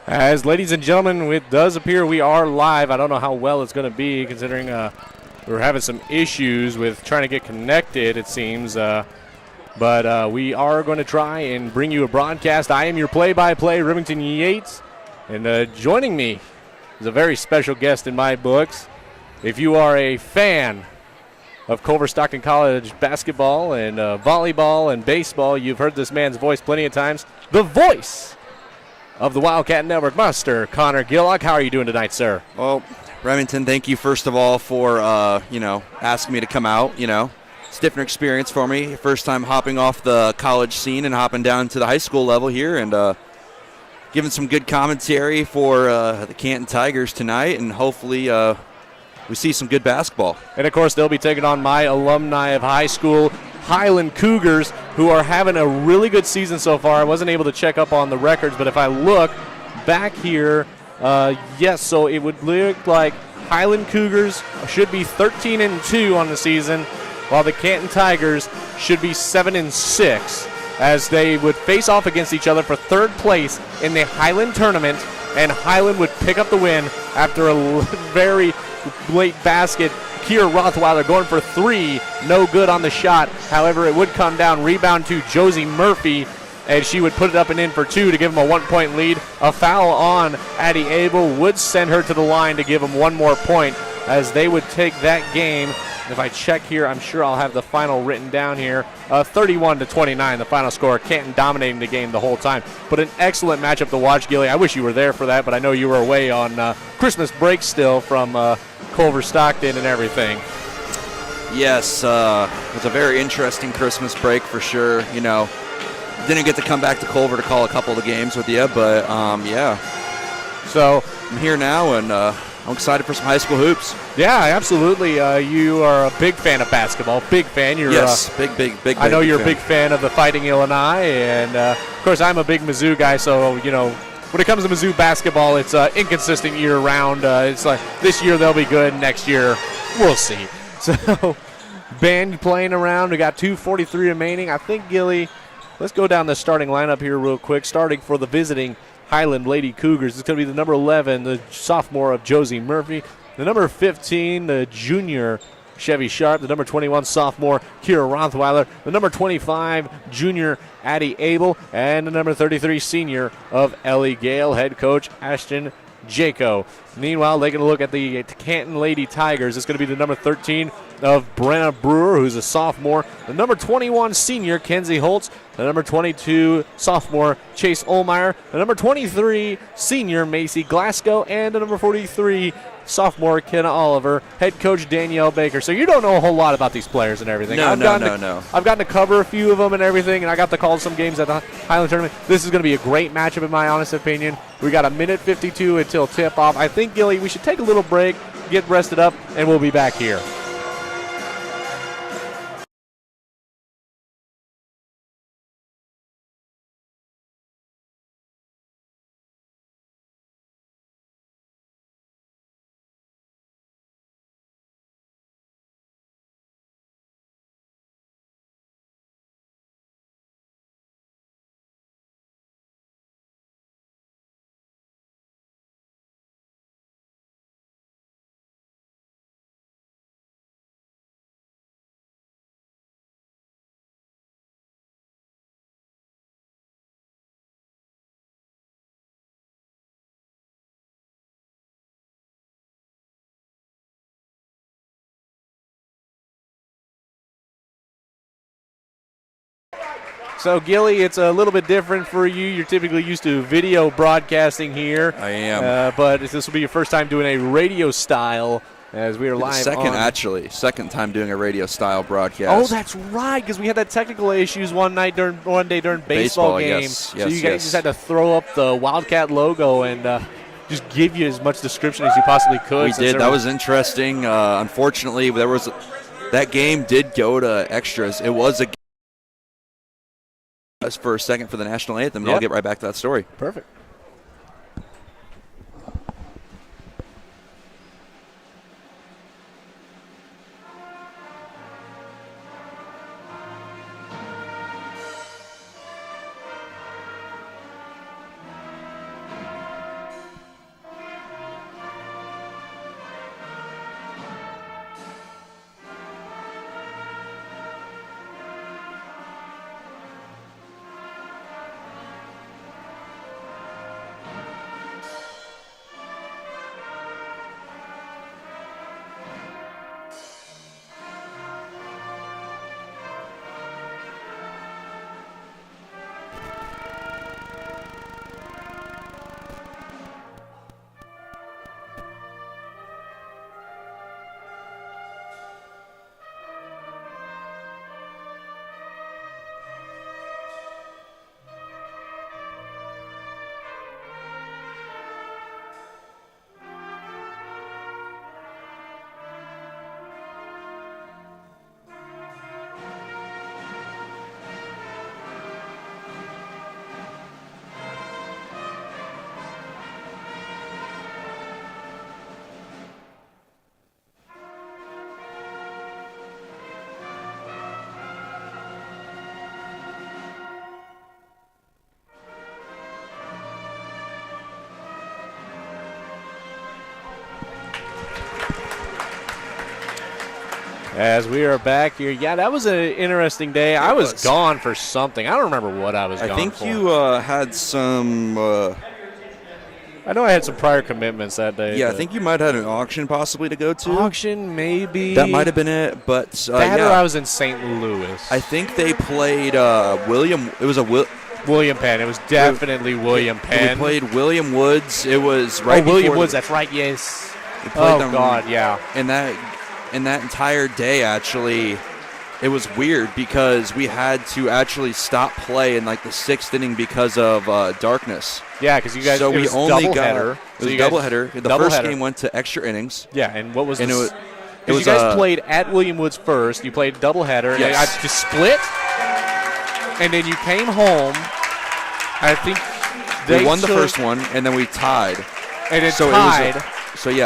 As ladies and gentlemen, it does appear we are live. I don't know how well it's going to be considering we're having some issues with trying to get connected, it seems. But we are going to try and bring you a broadcast. I am your play-by-play, Remington Yates. And joining me is a very special guest in my books. If you are a fan of Culver Stockton College basketball and volleyball and baseball, you've heard this man's voice plenty of times. The voice of the Wildcat Network, Master Connor Gillock. How are you doing tonight, sir? Well, Remington, thank you first of all for asking me to come out. It's a different experience for me. First time hopping off the college scene and hopping down to the high school level here, and giving some good commentary for the Canton Tigers tonight, and hopefully we see some good basketball. And of course, they'll be taking on my alumni of high school, Highland Cougars, who are having a really good season so far. I wasn't able to check up on the records, but if I look back here, yes, so it would look like Highland Cougars should be 13-2 on the season, while the Canton Tigers should be 7-6, as they would face off against each other for third place in the Highland Tournament, and Highland would pick up the win after a very late basket. Kiera Rothweiler going for three, no good on the shot. However, it would come down, rebound to Josie Murphy, and she would put it up and in for two to give them a 1-point lead. A foul on Addie Abel would send her to the line to give them one more point, as they would take that game. If I check here, I'm sure I'll have the final written down here. 31-29, the final score. Canton dominating the game the whole time. But an excellent matchup to watch, Gilly. I wish you were there for that, but I know you were away on Christmas break still from Culver Stockton and everything. Yes, it was a very interesting Christmas break for sure. Didn't get to come back to Culver to call a couple of the games with you, but yeah. So I'm here now, and I'm excited for some high school hoops. Yeah, absolutely. You are a big fan of basketball. Big fan. Yes, big. I know you're a big fan of the Fighting Illini, and of course I'm a big Mizzou guy. So when it comes to Mizzou basketball, it's inconsistent year round. It's like this year they'll be good, next year we'll see. So band playing around. We got 2:43 remaining. I think, Gilly, let's go down the starting lineup here real quick. Starting for the visiting Highland Lady Cougars, it's going to be the number 11, the sophomore of Josie Murphy, the number 15, the junior Chevy Sharp, the number 21 sophomore Kiera Rothweiler, the number 25 junior Addie Abel, and the number 33 senior of Ellie Gale, head coach Ashton Jaco. Meanwhile, taking a look at the Canton Lady Tigers, it's going to be the number 13 of Brenna Brewer, who's a sophomore, the number 21 senior Kenzie Holtz, the number 22 sophomore Chase Olmeyer, the number 23 senior Macy Glasgow, and the number 43 sophomore Kenna Oliver, head coach Danielle Baker. So you don't know a whole lot about these players and everything. No. I've gotten to cover a few of them and everything, and I got to call some games at the Highland Tournament. This is going to be a great matchup in my honest opinion. We got a minute 52 until tip-off. I think, Gilly, we should take a little break, get rested up, and we'll be back here. So, Gilly, it's a little bit different for you. You're typically used to video broadcasting here. I am. But this will be your first time doing a radio style, as we are live Second time doing a radio style broadcast. Oh, that's right, because we had that technical issues one day during baseball game. Yes, so you guys just had to throw up the Wildcat logo and just give you as much description as you possibly could. We did. That was interesting. Unfortunately, that game did go to extras. It was a for a second for the national anthem, and I'll get right back to that story. Perfect. As we are back here. Yeah, that was an interesting day. I was gone for something. I don't remember what I was gone for. I think you had some... I know I had some prior commitments that day. Yeah, I think you might have had an auction possibly to go to. Auction, maybe. That might have been it, but that or I was in St. Louis. I think they played William. It was William Penn. It was definitely William Penn. We played William Woods. It was right. Oh, William Woods. That's right. Yes. God, yeah. And that entire day, actually, it was weird because we had to actually stop play in like the 6th inning because of darkness. Yeah, because you guys. So we only got it was a doubleheader. The first game went to extra innings. Yeah, and what was it? Was you guys played at William Woods first. You played doubleheader. Yes. And I just split, and then you came home. I think we won the first one, and then we tied. And it tied.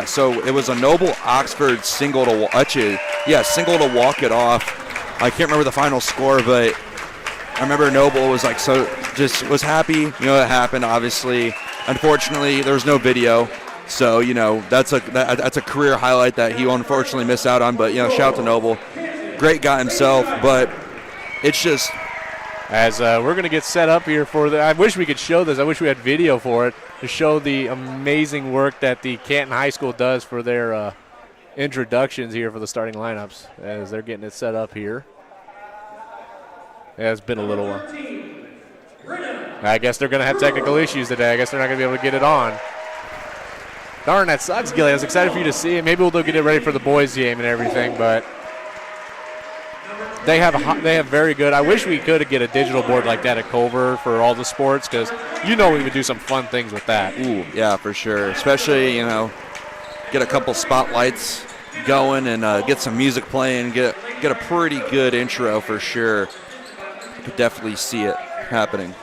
So it was a Noble Oxford single to single to walk it off. I can't remember the final score, but I remember Noble was was happy. You know, that happened. Obviously, unfortunately, there was no video, so that's a career highlight that he unfortunately missed out on. But shout out to Noble, great guy himself. But it's just as we're gonna get set up here for I wish we could show this. I wish we had video for it to show the amazing work that the Canton High School does for their introductions here for the starting lineups as they're getting it set up here. Yeah, it's been a little while. I guess they're going to have technical issues today. I guess they're not going to be able to get it on. Darn, that sucks, Gilly. I was excited for you to see it. Maybe we'll get it ready for the boys' game and everything, but they have very good. I wish we could get a digital board like that at Culver for all the sports because we would do some fun things with that. Ooh, yeah, for sure. Especially, get a couple spotlights going and get some music playing, get a pretty good intro for sure. You could definitely see it happening.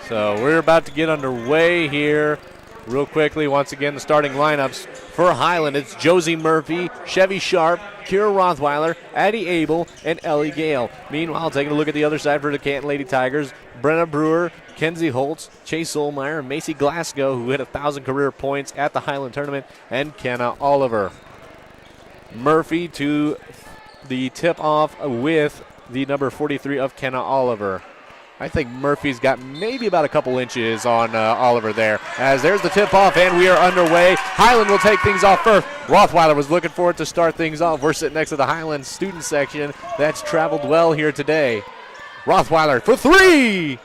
So we're about to get underway here real quickly. Once again, the starting lineups for Highland. It's Josie Murphy, Chevy Sharp, Kira Rothweiler, Addie Abel, and Ellie Gale. Meanwhile, taking a look at the other side for the Canton Lady Tigers, Brenna Brewer, Kenzie Holtz, Chase Solmeyer, Macy Glasgow, who hit 1,000 career points at the Highland Tournament, and Kenna Oliver. Murphy to the tip-off with the number 43 of Kenna Oliver. I think Murphy's got maybe about a couple inches on Oliver there. As there's the tip-off, and we are underway. Highland will take things off first. Rothweiler was looking for it to start things off. We're sitting next to the Highland student section. That's traveled well here today. Rothweiler for three.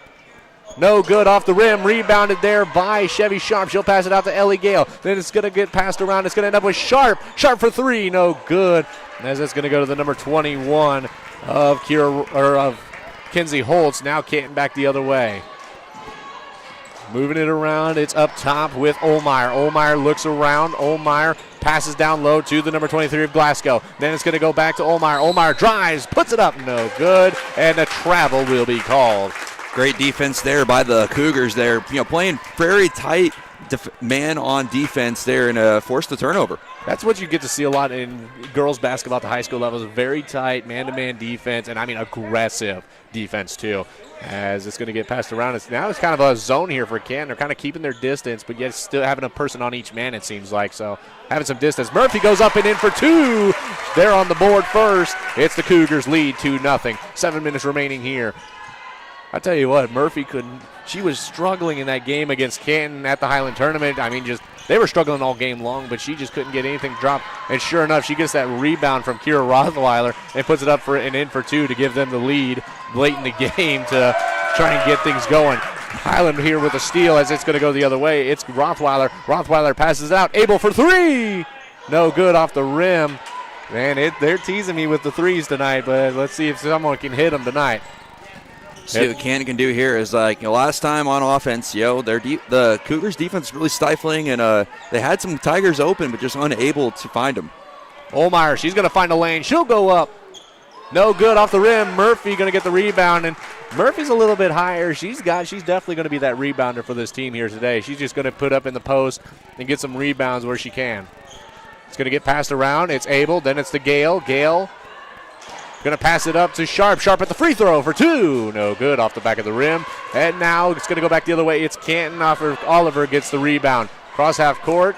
No good off the rim. Rebounded there by Chevy Sharp. She'll pass it out to Ellie Gale. Then it's going to get passed around. It's going to end up with Sharp. Sharp for three. No good. As it's going to go to the number 21 of Kenzie Holtz. Now Canton back the other way. Moving it around. It's up top with Olmeyer. Olmeyer looks around. Olmeyer passes down low to the number 23 of Glasgow. Then it's going to go back to Olmeyer. Olmeyer drives, puts it up. No good. And a travel will be called. Great defense there by the Cougars there. Playing very tight man on defense there and forced the turnover. That's what you get to see a lot in girls basketball at the high school level, is very tight man-to-man defense, and aggressive defense too. As it's going to get passed around. It's kind of a zone here for Canton. They're kind of keeping their distance, but yet still having a person on each man, it seems like. So having some distance. Murphy goes up and in for two. They're on the board first. It's the Cougars lead 2-0. 7 minutes remaining here. I tell you what, Murphy couldn't. She was struggling in that game against Canton at the Highland Tournament. They were struggling all game long, but she just couldn't get anything dropped. And sure enough, she gets that rebound from Kira Rothweiler and puts it up for and in for two to give them the lead late in the game to try and get things going. Highland here with a steal as it's going to go the other way. It's Rothweiler. Rothweiler passes it out. Able for three. No good off the rim. Man, they're teasing me with the threes tonight, but let's see if someone can hit them tonight. See what Canton can do here is last time on offense, the Cougars defense is really stifling, and they had some Tigers open, but just unable to find them. Olmeyer, she's going to find a lane. She'll go up. No good off the rim. Murphy going to get the rebound, and Murphy's a little bit higher. She's definitely going to be that rebounder for this team here today. She's just going to put up in the post and get some rebounds where she can. It's going to get passed around. It's Abel. Then it's to Gale. Gale going to pass it up to Sharp. Sharp at the free throw for two. No good off the back of the rim. And now it's going to go back the other way. It's Canton. Oliver gets the rebound. Cross half court.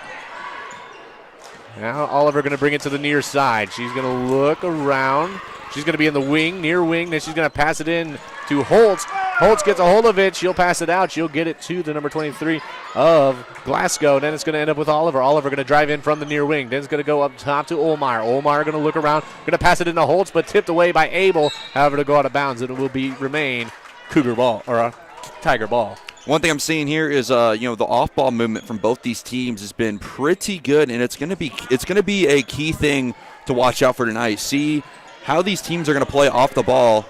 Now Oliver going to bring it to the near side. She's going to look around. She's going to be in the wing, near wing. Then she's going to pass it in to Holtz. Holtz gets a hold of it. She'll pass it out. She'll get it to the number 23 of Glasgow. Then it's going to end up with Oliver. Oliver going to drive in from the near wing. Then it's going to go up top to Olmeyer. Olmeyer going to look around. Going to pass it into Holtz, but tipped away by Abel. However, to go out of bounds, it will remain Cougar ball, or a Tiger ball. One thing I'm seeing here is, the off-ball movement from both these teams has been pretty good, and it's going to be a key thing to watch out for tonight. See how these teams are going to play off the ball,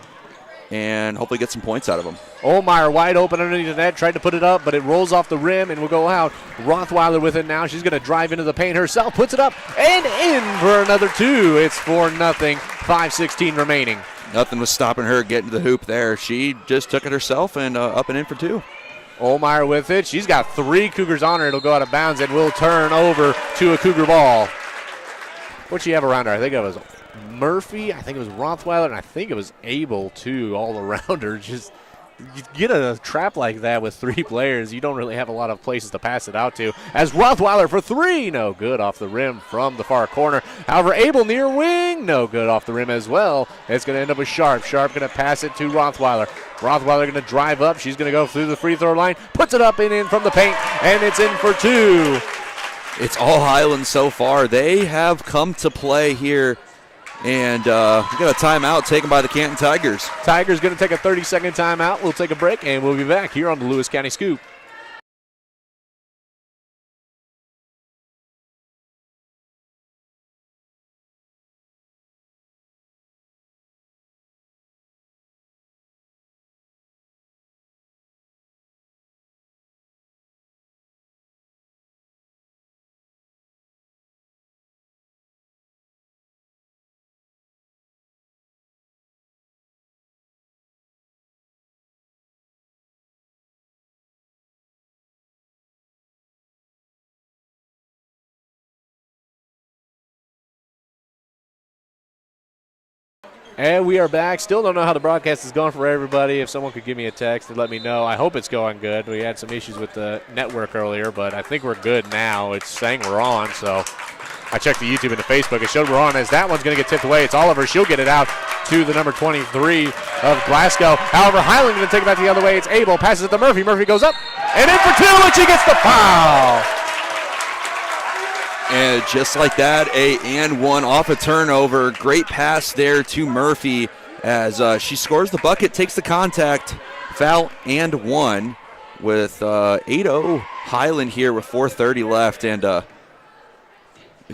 and hopefully get some points out of them. Olmeyer wide open underneath the net, tried to put it up, but it rolls off the rim and will go out. Rothweiler with it now. She's going to drive into the paint herself, puts it up, and in for another two. It's 4-0, 5:16 remaining. Nothing was stopping her getting to the hoop there. She just took it herself and up and in for two. Olmeyer with it. She's got 3 Cougars on her. It'll go out of bounds and will turn over to a Cougar ball. What'd she have around her? I think it was Murphy. I think it was Rothweiler, and I think it was Abel, too, all around her. Just you get a trap like that with 3 players, you don't really have a lot of places to pass it out to. As Rothweiler for 3, no good off the rim from the far corner. However, Abel near wing, no good off the rim as well. It's going to end up with Sharp. Sharp going to pass it to Rothweiler. Rothweiler going to drive up. She's going to go through the free throw line, puts it up and in from the paint, and it's in for 2. It's all Highland so far. They have come to play here. And we got a timeout taken by the Canton Tigers. Tigers going to take a 30-second timeout. We'll take a break, and we'll be back here on the Lewis County Scoop. And we are back. Still don't know how the broadcast is going for everybody. If someone could give me a text and let me know. I hope it's going good. We had some issues with the network earlier, but I think we're good now. It's saying we're on, so I checked the YouTube and the Facebook. It showed we're on. As that one's going to get tipped away, it's Oliver. She'll get it out to the number 23 of Glasgow. However, Highland going to take it back the other way. It's Abel. Passes it to Murphy. Murphy goes up and in for 2, and she gets the foul. And just like that, a and one off a turnover. Great pass there to Murphy as she scores the bucket, takes the contact, foul and one with 8-0 Highland here with 4:30 left. And the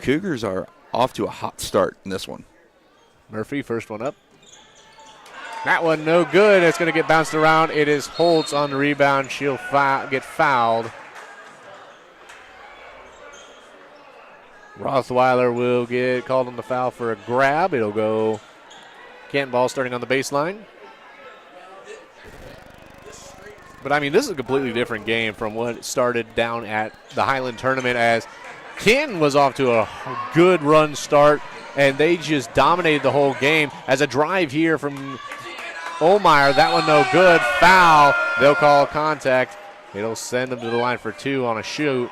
Cougars are off to a hot start in this one. Murphy, first one up. That one no good. It's going to get bounced around. It is Holtz on the rebound. She'll get fouled. Rothweiler will get called on the foul for a grab. It'll go Canton ball starting on the baseline. But, I mean, this is a completely different game from what started down at the Highland Tournament, as Canton was off to a good run start, and they just dominated the whole game. As a drive here from Olmeyer, that one no good. Foul. They'll call contact. It'll send them to the line for 2 on a shoot.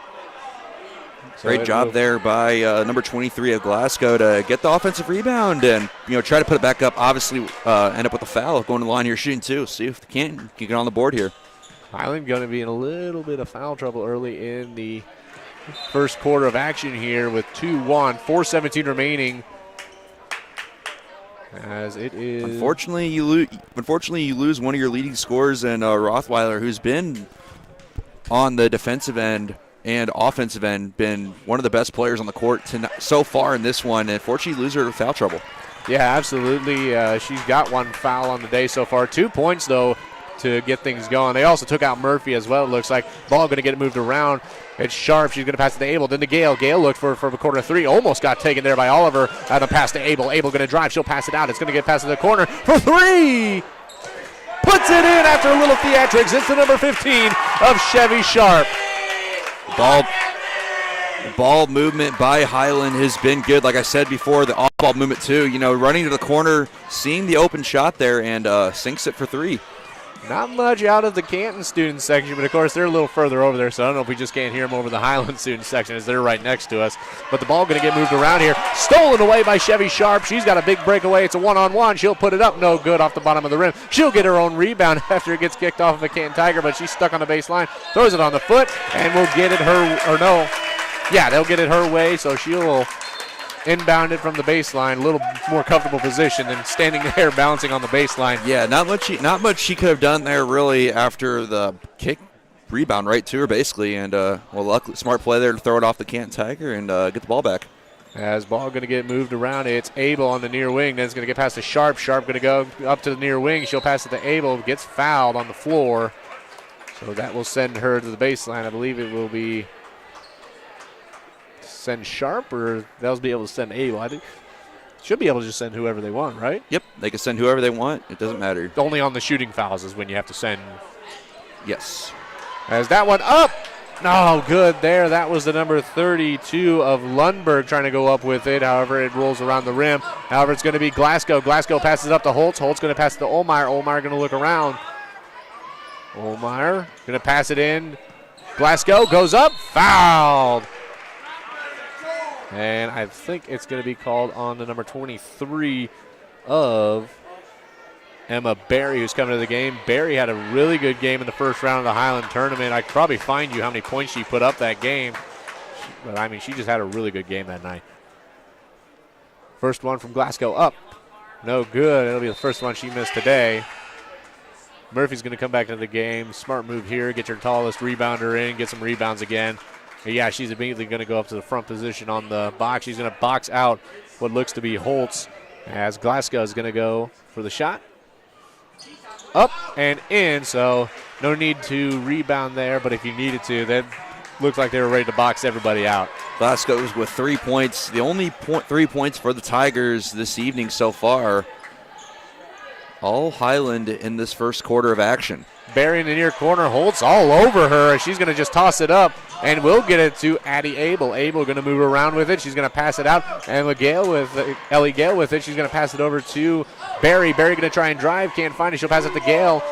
So great job there by number 23 of Glasgow to get the offensive rebound and try to put it back up. Obviously, end up with a foul going to the line here shooting 2. See if they can get on the board here. Highland going to be in a little bit of foul trouble early in the first quarter of action here with 2-1, 4:17 remaining. As it is, unfortunately you lose one of your leading scorers in Rothweiler, who's been on the defensive end and offensive end, been one of the best players on the court so far in this one. And unfortunately, you lose her to foul trouble. Yeah, absolutely. She's got 1 foul on the day so far. 2 points, though, to get things going. They also took out Murphy as well, it looks like. Ball going to get it moved around. It's Sharp. She's going to pass it to Abel. Then to Gale. Gale looked for a corner 3. Almost got taken there by Oliver. Out of pass to Abel. Abel going to drive. She'll pass it out. It's going to get past the corner for 3. Puts it in after a little theatrics. It's the number 15 of Chevy Sharp. Ball movement by Highland has been good. Like I said before, the off-ball movement too. Running to the corner, seeing the open shot there, and sinks it for 3. Not much out of the Canton student section, but of course they're a little further over there, so I don't know if we just can't hear them over the Highland student section as they're right next to us. But the ball going to get moved around here. Stolen away by Chevy Sharp. She's got a big breakaway. It's a one-on-one. She'll put it up. No good off the bottom of the rim. She'll get her own rebound after it gets kicked off of a Canton Tiger, but she's stuck on the baseline. Throws it on the foot, and we'll get it her, or no. Yeah, they'll get it her way, so she'll inbound it from the baseline, a little more comfortable position than standing there bouncing on the baseline. Yeah, not much she could have done there really after the kick rebound right to her basically, and luckily smart play there to throw it off the Canton Tiger and get the ball back. As ball going to get moved around, it's Abel on the near wing. Then it's going to get past to Sharp. Sharp going to go up to the near wing. She'll pass it to Abel. Gets fouled on the floor, so that will send her to the baseline. I believe it will be send Sharp, or they'll be able to send Abel. I think should be able to just send whoever they want, right? Yep, they can send whoever they want. It doesn't matter. Only on the shooting fouls is when you have to send. Yes. As that one up. No, good there. That was the number 32 of Lundberg trying to go up with it. However, it rolls around the rim. However, it's going to be Glasgow. Glasgow passes it up to Holtz. Holtz going to pass it to Olmeyer. Olmeyer going to look around. Olmeyer going to pass it in. Glasgow goes up. Fouled. And I think it's going to be called on the number 23 of Emma Berry, who's coming to the game. Berry had a really good game in the first round of the Highland Tournament. I could probably find you how many points she put up that game. But, I mean, she just had a really good game that night. First one from Glasgow up. No good. It'll be the first one she missed today. Murphy's going to come back to the game. Smart move here. Get your tallest rebounder in. Get some rebounds again. Yeah, she's immediately going to go up to the front position on the box. She's going to box out what looks to be Holtz as Glasgow is going to go for the shot. Up and in, so no need to rebound there, but if you needed to, that looked like they were ready to box everybody out. Glasgow's with 3 points. The only 3 points for the Tigers this evening so far. All Highland in this first quarter of action. Barry in the near corner, Holtz all over her. She's going to just toss it up, and we'll get it to Addie Abel. Abel going to move around with it. She's going to pass it out, and Ellie Gale with it. She's going to pass it over to Barry. Barry going to try and drive, can't find it. She'll pass it to Gale.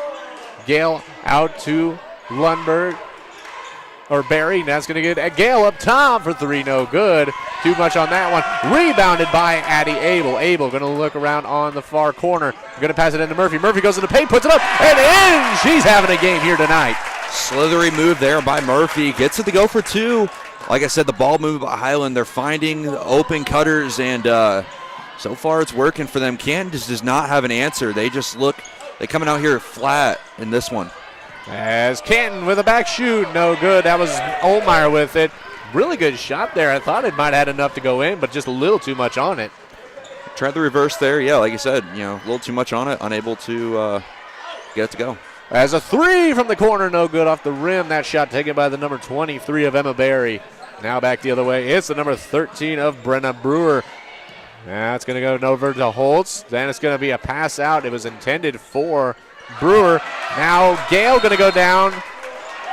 Gale out to Lundberg. Or Barry, that's going to get Gale up top for three, no good. Too much on that one. Rebounded by Addie Abel. Abel going to look around on the far corner. Going to pass it into Murphy. Murphy goes in the paint, puts it up, and in! She's having a game here tonight. Slithery move there by Murphy. Gets it to go for two. Like I said, the ball move by Highland. They're finding open cutters, and so far it's working for them. Canton just does not have an answer. They coming out here flat in this one. As Canton with a back shoot, no good. That was Olmeyer with it. Really good shot there. I thought it might have had enough to go in, but just a little too much on it. Tried the reverse there. Yeah, like you said, a little too much on it, unable to get it to go. As a three from the corner, no good off the rim. That shot taken by the number 23 of Emma Berry. Now back the other way. It's the number 13 of Brenna Brewer. That's going to go over to Holtz. Then it's going to be a pass out. It was intended for Brewer. Now Gale going to go down.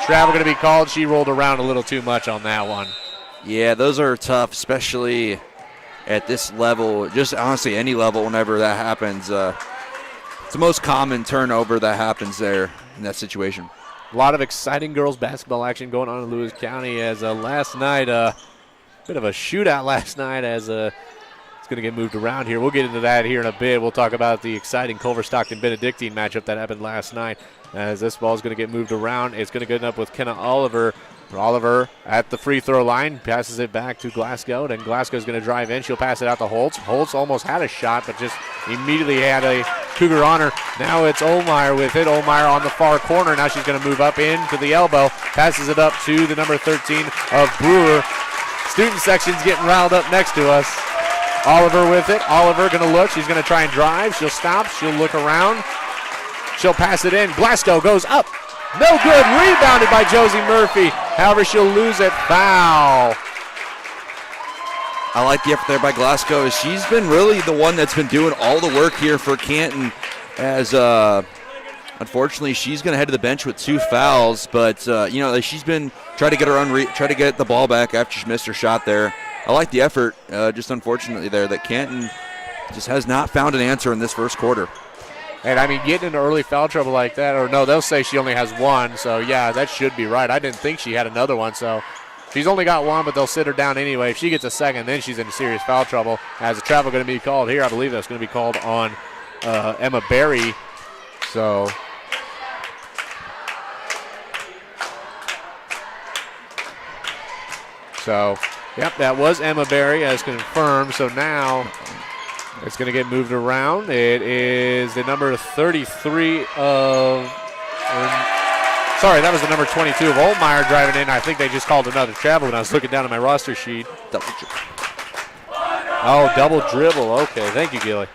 Travel going to be called. She rolled around a little too much on that one. Yeah, those are tough, especially at this level. Just honestly, any level whenever that happens. It's the most common turnover that happens there in that situation. A lot of exciting girls basketball action going on in Lewis County as last night, bit of a shootout last night as it's going to get moved around here. We'll get into that here in a bit. We'll talk about the exciting Culver-Stockton-Benedictine matchup that happened last night. As this ball is going to get moved around, it's going to get up with Kenna Oliver. Oliver at the free throw line, passes it back to Glasgow. Then Glasgow's going to drive in. She'll pass it out to Holtz. Holtz almost had a shot, but just immediately had a Cougar on her. Now it's Olmeyer with it. Olmeyer on the far corner. Now she's going to move up into the elbow. Passes it up to the number 13 of Brewer. Student section's getting riled up next to us. Oliver with it. Oliver going to look. She's going to try and drive. She'll stop. She'll look around. She'll pass it in. Glasgow goes up. No good. Rebounded by Josie Murphy. However, she'll lose it. Foul. I like the effort there by Glasgow. She's been really the one that's been doing all the work here for Canton. As unfortunately, she's going to head to the bench with 2 fouls. But she's been trying to get try to get the ball back after she missed her shot there. I like the effort. Just unfortunately there that Canton just has not found an answer in this first quarter. And, I mean, getting into early foul trouble like that, or no, they'll say she only has one. So, yeah, that should be right. I didn't think she had another one. So, she's only got one, but they'll sit her down anyway. If she gets a second, then she's in serious foul trouble. As a travel going to be called here, I believe that's going to be called on Emma Berry. So, yep, that was Emma Berry as confirmed. So now it's going to get moved around. It is the number 33 of, sorry, that was the number 22 of Olmeyer driving in. I think they just called another travel when I was looking down at my roster sheet. Double dribble. Oh, double dribble. Okay, thank you, Gilly.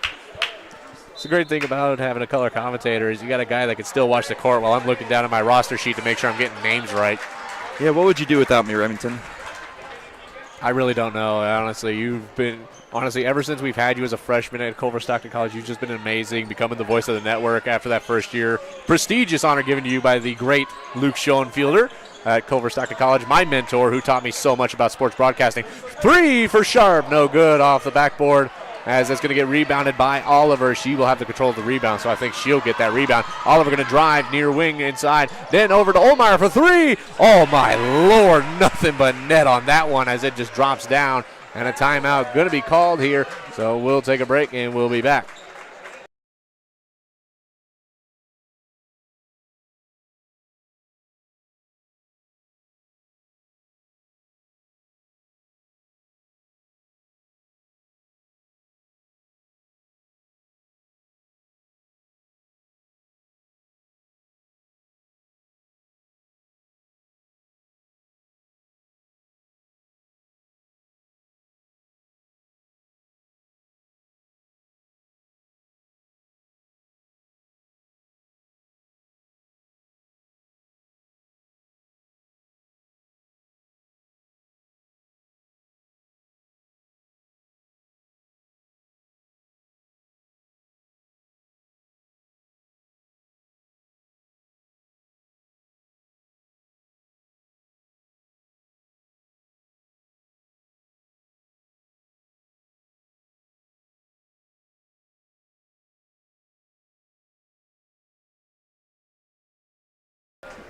It's a great thing about having a color commentator is you got a guy that can still watch the court while I'm looking down at my roster sheet to make sure I'm getting names right. Yeah, what would you do without me, Remington? I really don't know. Honestly, you've been ever since we've had you as a freshman at Culver Stockton College, you've just been amazing, becoming the voice of the network after that first year. Prestigious honor given to you by the great Luke Schoenfielder at Culver Stockton College, my mentor, who taught me so much about sports broadcasting. 3 for Sharp, no good off the backboard. As it's going to get rebounded by Oliver. She will have the control of the rebound, so I think she'll get that rebound. Oliver going to drive near wing inside, then over to Olmeyer for 3. Oh, my Lord, nothing but net on that one as it just drops down. And a timeout going to be called here, so we'll take a break and we'll be back.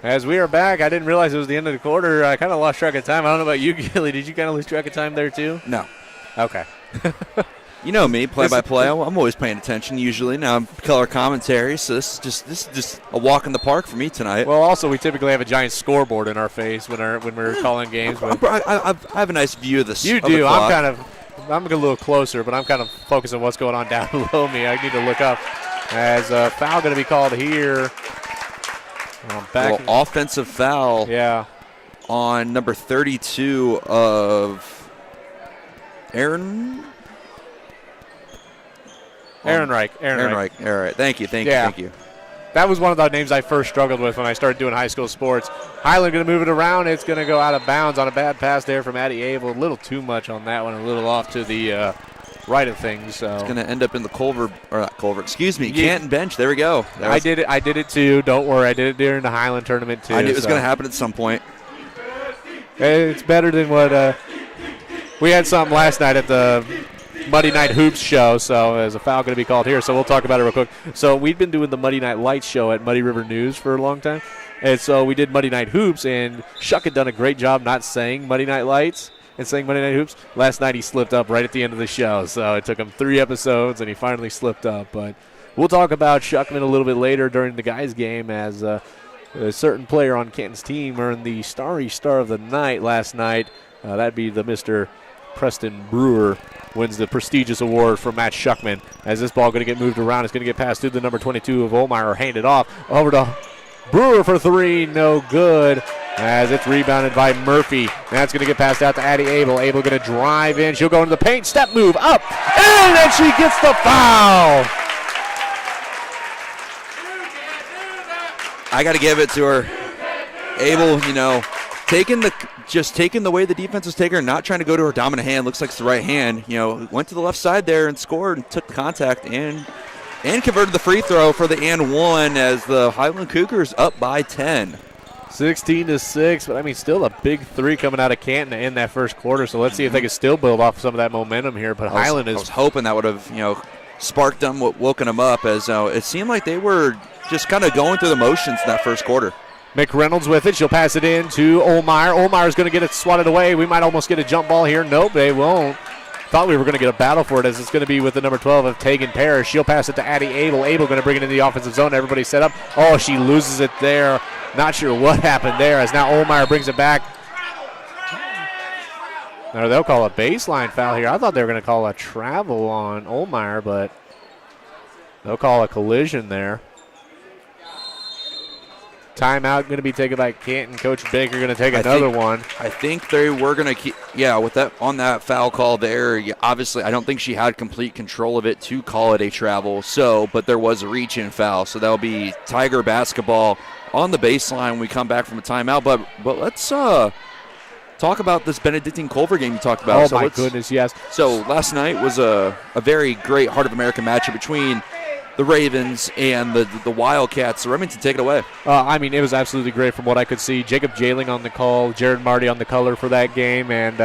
As we are back, I didn't realize it was the end of the quarter. I kind of lost track of time. I don't know about you, Gilly. Did you kind of lose track of time there too? No. Okay. You know me, play-by-play. I'm always paying attention usually. Now I'm color commentary, so this is just a walk in the park for me tonight. Well, also we typically have a giant scoreboard in our face when we're calling games. I have a nice view of this. You do. I'm a little closer, but I'm kind of focused on what's going on down below me. I need to look up as a foul going to be called here. Offensive foul. Yeah. On number 32 of Aaron Reich. Aaron Reich. All right. Thank you. That was one of the names I first struggled with when I started doing high school sports. Highland going to move it around. It's going to go out of bounds on a bad pass there from Addie Abel. A little too much on that one. A little off to the right of things. So it's going to end up in the Canton bench. There we go. I did it too. Don't worry. I did it during the Highland Tournament too. I knew it was going to happen at some point. It's better than what we had something last night at the Muddy Night Hoops show, so there's a foul going to be called here, so we'll talk about it real quick. So we've been doing the Muddy Night Lights show at Muddy River News for a long time, and so we did Muddy Night Hoops, and Shuck had done a great job not saying Muddy Night Lights and saying Muddy Night Hoops. Last night he slipped up right at the end of the show, so it took him 3 episodes, and he finally slipped up. But we'll talk about Shuckman a little bit later during the guys' game as a certain player on Canton's team earned the Starry Star of the Night last night. That'd be the Mr. Preston Brewer wins the prestigious award from Matt Shuckman. As this ball going to get moved around, it's going to get passed through the number 22 of Olmeyer, handed off over to Brewer for 3, no good. As it's rebounded by Murphy. That's going to get passed out to Addie Abel. Abel going to drive in. She'll go into the paint, step move up, and she gets the foul. I got to give it to her. Abel, taking the way the defense was taking her, not trying to go to her dominant hand. Looks like it's the right hand. Went to the left side there and scored and took the contact and converted the free throw for the and one as the Highland Cougars up by 10. 16-6, but still a big 3 coming out of Canton in that first quarter. So let's see if they can still build off some of that momentum here. But Highland is. I was hoping that would have, sparked them, woken them up, as it seemed like they were just kind of going through the motions in that first quarter. McReynolds with it. She'll pass it in to Olmeyer. Olmeyer's going to get it swatted away. We might almost get a jump ball here. Nope, they won't. Thought we were going to get a battle for it, as it's going to be with the number 12 of Tegan Parrish. She'll pass it to Addie Abel. Abel going to bring it into the offensive zone. Everybody set up. Oh, she loses it there. Not sure what happened there, as now Olmeyer brings it back. Now they'll call a baseline foul here. I thought they were going to call a travel on Olmeyer, but they'll call a collision there. Timeout going to be taken by Canton. Coach Baker going to take another one. I think they were going to keep, with that on that foul call there. Obviously, I don't think she had complete control of it to call it a travel. But there was a reach-in foul. So that'll be Tiger basketball on the baseline when we come back from a timeout. But let's talk about this Benedictine Culver game you talked about. Oh, my goodness, yes. So last night was a very great Heart of America matchup between the Ravens and the Wildcats. So Remington, take it away. It was absolutely great from what I could see. Jacob Jailing on the call, Jared Marty on the color for that game, and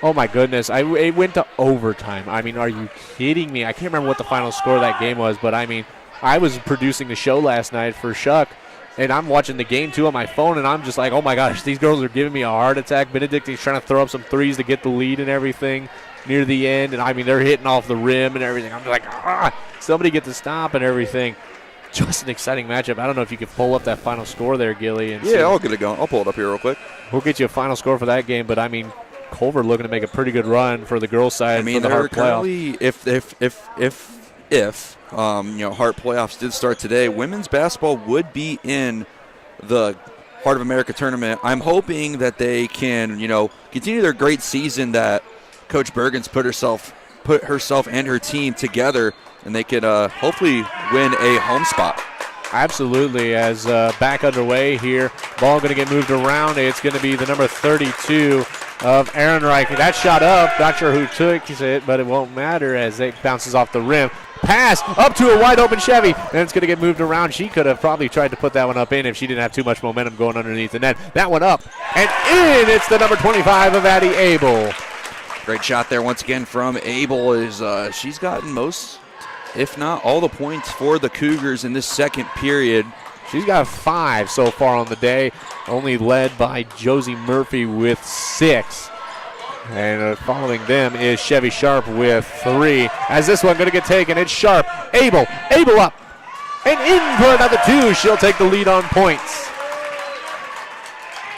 oh my goodness, it went to overtime. Are you kidding me? I can't remember what the final score of that game was, but I was producing the show last night for Shuck, and I'm watching the game too on my phone, and I'm just like, oh my gosh, these girls are giving me a heart attack. Benedictine's trying to throw up some threes to get the lead and everything near the end, and they're hitting off the rim and everything. I'm like, somebody get the stop and everything. Just an exciting matchup. I don't know if you could pull up that final score there, Gilly. And I'll get it going. I'll pull it up here real quick. We'll get you a final score for that game, but Culver looking to make a pretty good run for the girls' side. For the Hart playoff. If Hart playoffs did start today, women's basketball would be in the Heart of America tournament. I'm hoping that they can, continue their great season that Coach Bergen's put herself and her team together, and they could hopefully win a home spot. Absolutely, as back underway here. Ball going to get moved around. It's going to be the number 32 of Ehrenreich. That shot up. Not sure who took it, but it won't matter as it bounces off the rim. Pass up to a wide-open Chevy, and it's going to get moved around. She could have probably tried to put that one up in if she didn't have too much momentum going underneath the net. That one up and in. It's the number 25 of Addie Abel. Great shot there once again from Abel. She's gotten most, if not all, the points for the Cougars in this second period. She's got 5 so far on the day, only led by Josie Murphy with 6. And following them is Chevy Sharp with 3. As this one going to get taken, it's Sharp. Abel up and in for another 2. She'll take the lead on points.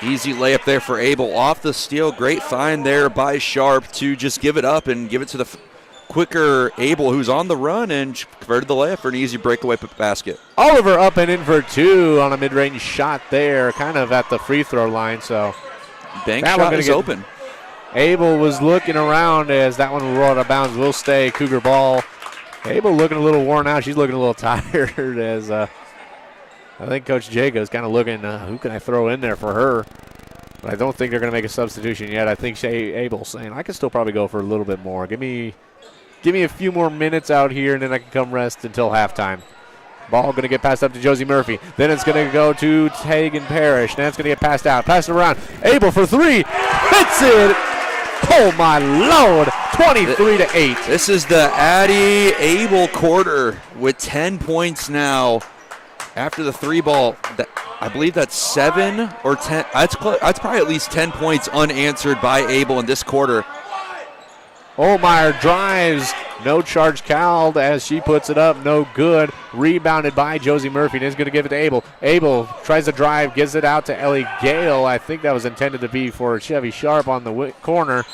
Easy layup there for Abel off the steal. Great find there by Sharp to just give it up and give it to the quicker Abel, who's on the run, and converted the layup for an easy breakaway basket. Oliver up and in for 2 on a mid-range shot there, kind of at the free throw line. So bank shot is open. Abel was looking around as that one rolled out of bounds. Will stay Cougar ball. Abel looking a little worn out. She's looking a little tired as I think Coach Jacobs kind of looking, who can I throw in there for her? But I don't think they're going to make a substitution yet. I think Abel's saying, I can still probably go for a little bit more. Give me a few more minutes out here, and then I can come rest until halftime. Ball going to get passed up to Josie Murphy. Then it's going to go to Tegan Parrish. Now it's going to get passed out. Passed it around. Abel for 3. Hits it. Oh, my Lord. 23-8. This is the Addie Abel quarter with 10 points now. After the 3 ball, I believe that's 7 or 10. That's probably at least 10 points unanswered by Abel in this quarter. Olmeyer drives. No charge called as she puts it up. No good. Rebounded by Josie Murphy. And is going to give it to Abel. Abel tries to drive. Gives it out to Ellie Gale. I think that was intended to be for Chevy Sharp on the corner.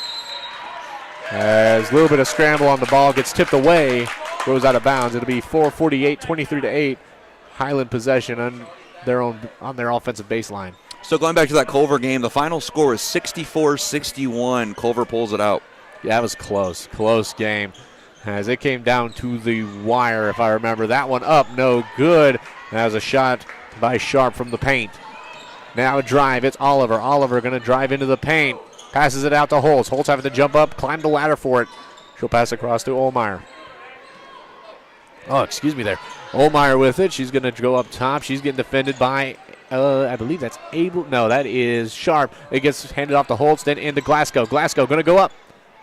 As a little bit of scramble on the ball. Gets tipped away. Goes out of bounds. It'll be 4:48, 23-8. Highland possession on their offensive baseline. So going back to that Culver game, the final score is 64-61. Culver pulls it out. Yeah, that was close game. As it came down to the wire, if I remember. That one up, no good. That was a shot by Sharp from the paint. Now a drive, it's Oliver. Oliver going to drive into the paint. Passes it out to Holtz. Holtz having to jump up, climb the ladder for it. She'll pass across to Olmeyer. Oh, excuse me there. Olmeyer with it. She's going to go up top. She's getting defended by, I believe that's Abel. No, that is Sharp. It gets handed off to Holtz, then into Glasgow. Glasgow going to go up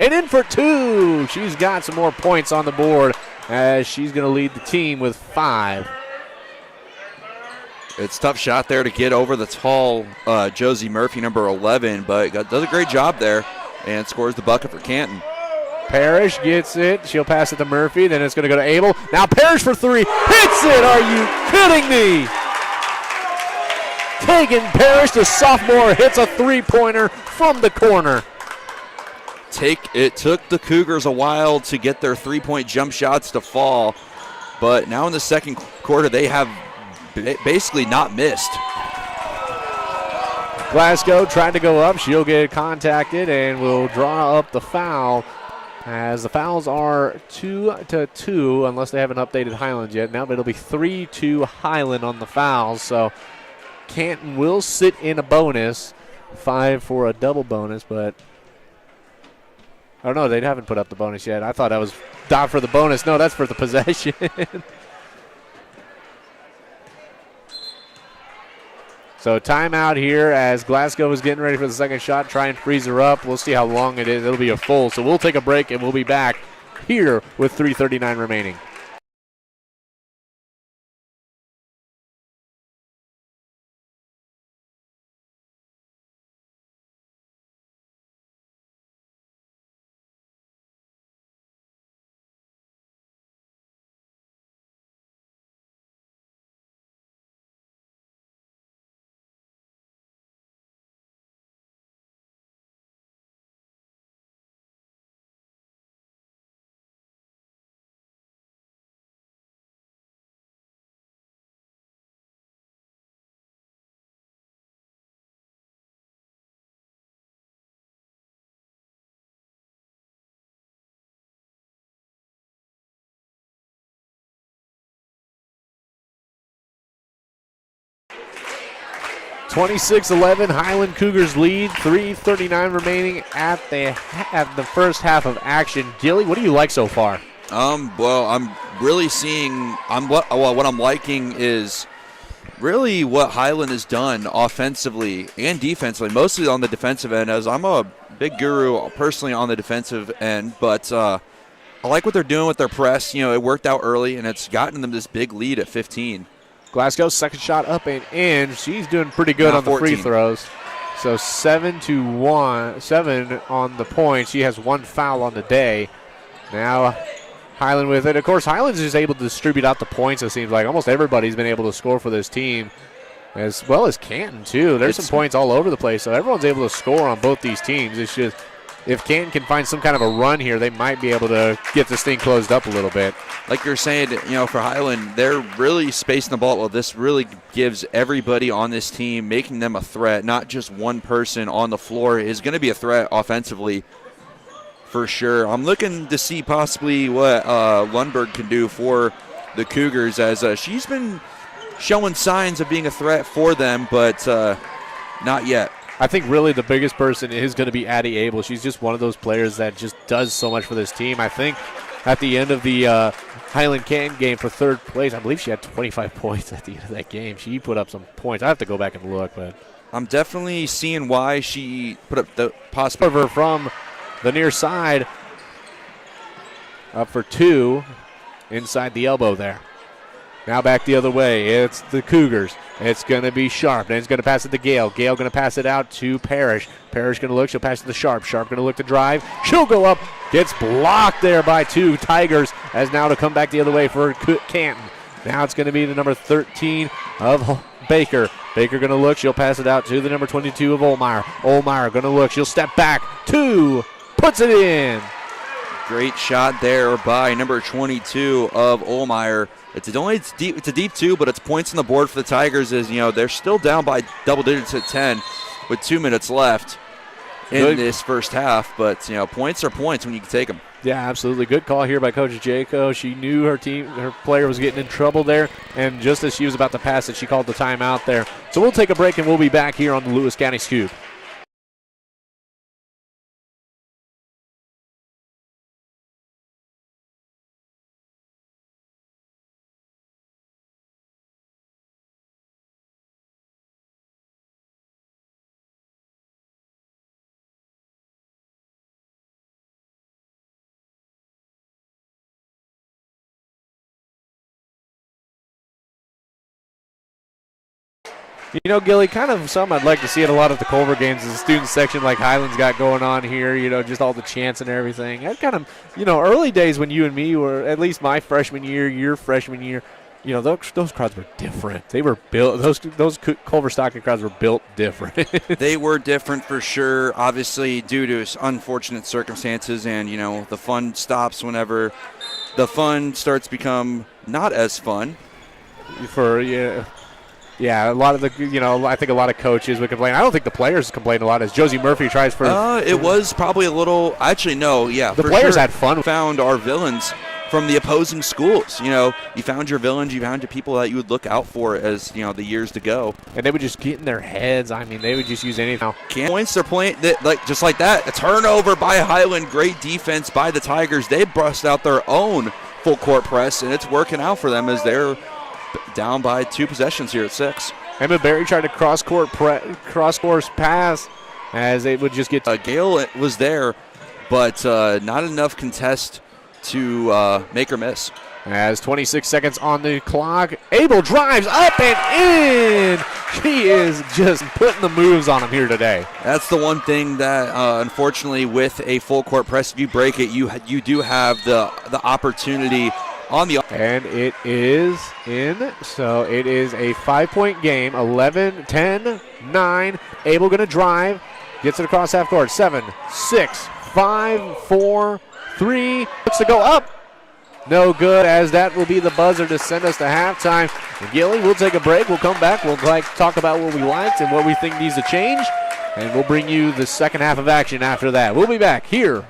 and in for 2. She's got some more points on the board as she's going to lead the team with 5. It's a tough shot there to get over the tall Josie Murphy, number 11, but does a great job there and scores the bucket for Canton. Parrish gets it. She'll pass it to Murphy. Then it's going to go to Abel. Now Parrish for 3. Hits it. Are you kidding me? Tegan Parrish, the sophomore, hits a 3-pointer from the corner. It took the Cougars a while to get their 3-point jump shots to fall, but now in the second quarter they have basically not missed. Glasgow tried to go up. She'll get contacted and will draw up the foul, as the fouls are 2-2 unless they haven't updated Highland yet. Now it'll be 3-2 Highland on the fouls. So Canton will sit in a bonus, 5 for a double bonus, but oh no, they haven't put up the bonus yet. I thought that was dot for the bonus. No, that's for the possession. So timeout here as Glasgow is getting ready for the second shot. Try and freeze her up. We'll see how long it is. It'll be a full. So we'll take a break and we'll be back here with 3:39 remaining. (26-11) Highland Cougars lead. 3:39 remaining at the first half of action. Gilly, what do you like so far? Well, I'm really seeing. What I'm liking is really what Highland has done offensively and defensively, mostly on the defensive end. As I'm a big guru personally on the defensive end, but I like what they're doing with their press. You know, it worked out early, and it's gotten them this big lead at 15. Glasgow's second shot up and in. She's doing pretty good on the 14. free throws. So 7-1, 7 on the point. She has 1 foul on the day. Now Highland with it. Of course, Highland's just able to distribute out the points. It seems like almost everybody's been able to score for this team, as well as Canton too. There's some points all over the place, so everyone's able to score on both these teams. It's just if Canton can find some kind of a run here, they might be able to get this thing closed up a little bit. Like you're saying, you know, for Highland, they're really spacing the ball. Well, this really gives everybody on this team, making them a threat. Not just one person on the floor is going to be a threat offensively for sure. I'm looking to see possibly what Lundberg can do for the Cougars, as she's been showing signs of being a threat for them, but not yet. I think really the biggest person is going to be Addie Abel. She's just one of those players that just does so much for this team. I think at the end of the Highland Canton game for third place, I believe she had 25 points at the end of that game. She put up some points. I have to go back and look, but I'm definitely seeing why she put up the possible from the near side up for 2 inside the elbow there. Now back the other way. It's the Cougars. It's going to be Sharp. Then it's going to pass it to Gale. Gale going to pass it out to Parrish. Parrish going to look. She'll pass it to Sharp. Sharp going to look to drive. She'll go up. Gets blocked there by 2 Tigers, as now to come back the other way for Canton. Now it's going to be the number 13 of Baker. Baker going to look. She'll pass it out to the number 22 of Olmeyer. Olmeyer going to look. She'll step back. 2. Puts it in. Great shot there by number 22 of Olmeyer. It's a deep 2, but it's points on the board for the Tigers. As you know, they're still down by double digits at 10 with 2 minutes left in this first half. But you know, points are points when you can take them. Yeah, absolutely. Good call here by Coach Jaco. She knew her player was getting in trouble there, and just as she was about to pass it, she called the timeout there. So we'll take a break, and we'll be back here on the Lewis County Scoop. You know, Gilly, kind of something I'd like to see at a lot of the Culver games is the student section like Highland's got going on here, you know, just all the chants and everything. That kind of, you know, early days when you and me were, at least my freshman year, your freshman year, you know, those crowds were different. They were built, those Culver Stockton crowds were built different. They were different for sure, obviously due to unfortunate circumstances, and, you know, the fun stops whenever the fun starts to become not as fun. Yeah, a lot of the, you know, I think a lot of coaches would complain. I don't think the players complain a lot as Josie Murphy tries for. It was probably a little, actually, no, yeah. The players had fun. Found our villains from the opposing schools. You know, you found your villains, you found your people that you would look out for as, you know, the years to go. And they would just get in their heads. I mean, they would just use anything. Points, they're playing, just like that. A turnover by Highland, great defense by the Tigers. They bust out their own full court press, and it's working out for them as they're down by 2 possessions here at 6. Emma Berry tried to cross-course pass as it would just get. Gale was there, but not enough contest to make her miss. As 26 seconds on the clock, Abel drives up and in. She is just putting the moves on him here today. That's the one thing that, unfortunately, with a full court press, if you break it, you do have the opportunity on the. And it is in, so it is a 5-point game, 11, 10, 9. Abel going to drive, gets it across half court, 7, 6, 5, 4, 3. Looks to go up. No good, as that will be the buzzer to send us to halftime. And Gilly, we'll take a break. We'll come back. We'll talk about what we liked and what we think needs to change. And we'll bring you the second half of action after that. We'll be back here